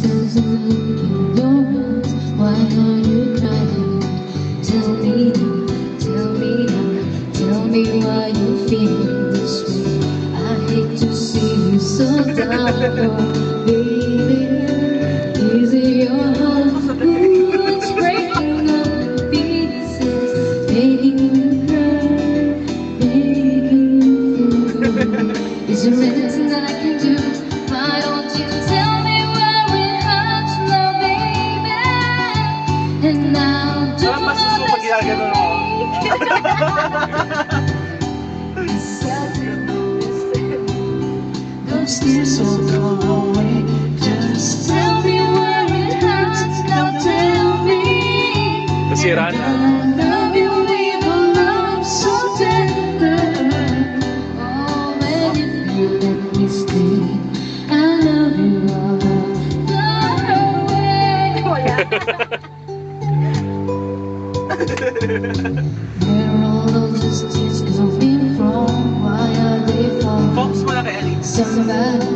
There's a look in your eyes. Why are you crying? Tell me now, tell me now, tell me why you feel this way. I hate to see you so down, oh, baby. Is it your heart? Ooh, it's breaking up pieces, making you cry, making you feel. Is there anything that I can do? Why don't you tell me where it hurts now, baby? And I'll do my best to make those tears will go away. Just tell me where it hurts now, tell me. Nasira na. I love you with a love so tender. Oh, and if you let me stay, I love you all the way. Where are all those tears coming from? Why are they Focus falling? mo na kay Ellie. Somebody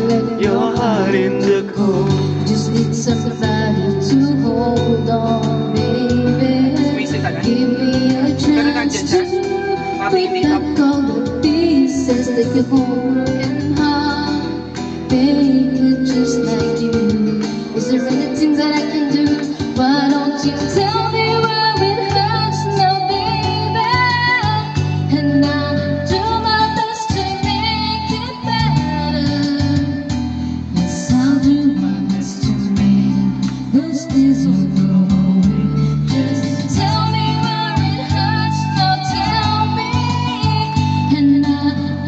let Your heart in the cold. just need somebody to hold on, baby. Give me a chance to put back all the pieces that you hold broken heart. Make it just like you. Is there anything that I can do? Why don't you tell me where it hurts now, baby? And I'll do my best to make it better. Yes, I'll do my best to make those tears all go away. Just tell me where it hurts now, tell me. And I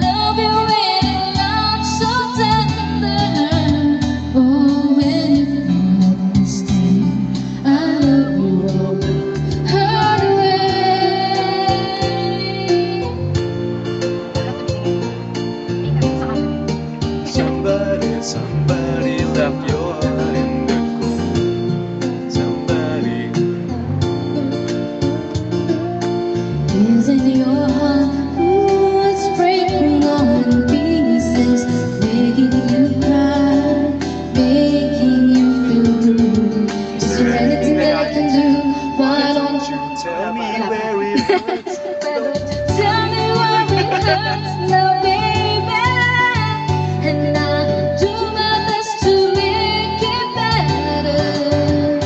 love you with a love so tender. Oh, and if you let me stay, I love you all the hard way. Somebody left your heart in the cold. Somebody. Isn't your heart? Ooh, it's breaking all in pieces, making you cry, making you feel blue. Is there anything that I can do? Why don't you Tell me where it hurts. tell me where it hurts now, baby? And I'll do my best to make it better.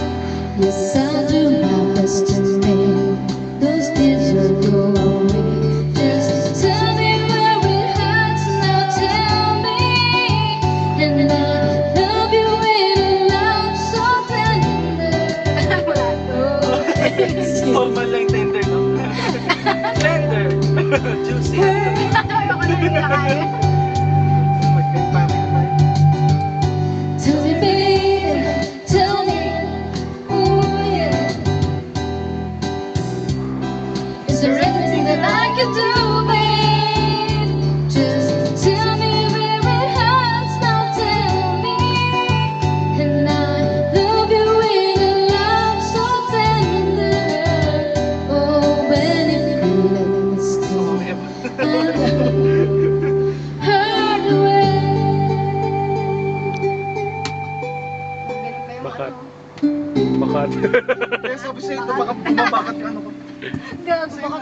Yes, I'll do my best to make those tears will go away. Just tell me where it hurts now, tell me. And I love you with a love so tender. Oh, malang tender, no? Tender. Juicy. Tell me, baby, tell me, ooh yeah. Is there anything that I can do, babe? Just tell me where it hurts now, tell me. And I love you with a love so tender. Oh, and if you let me stay, I love you hard way. Bakat. Bakat. Kaya sabi sa'yo, baka bumabakat ka ano ko. Gago, baka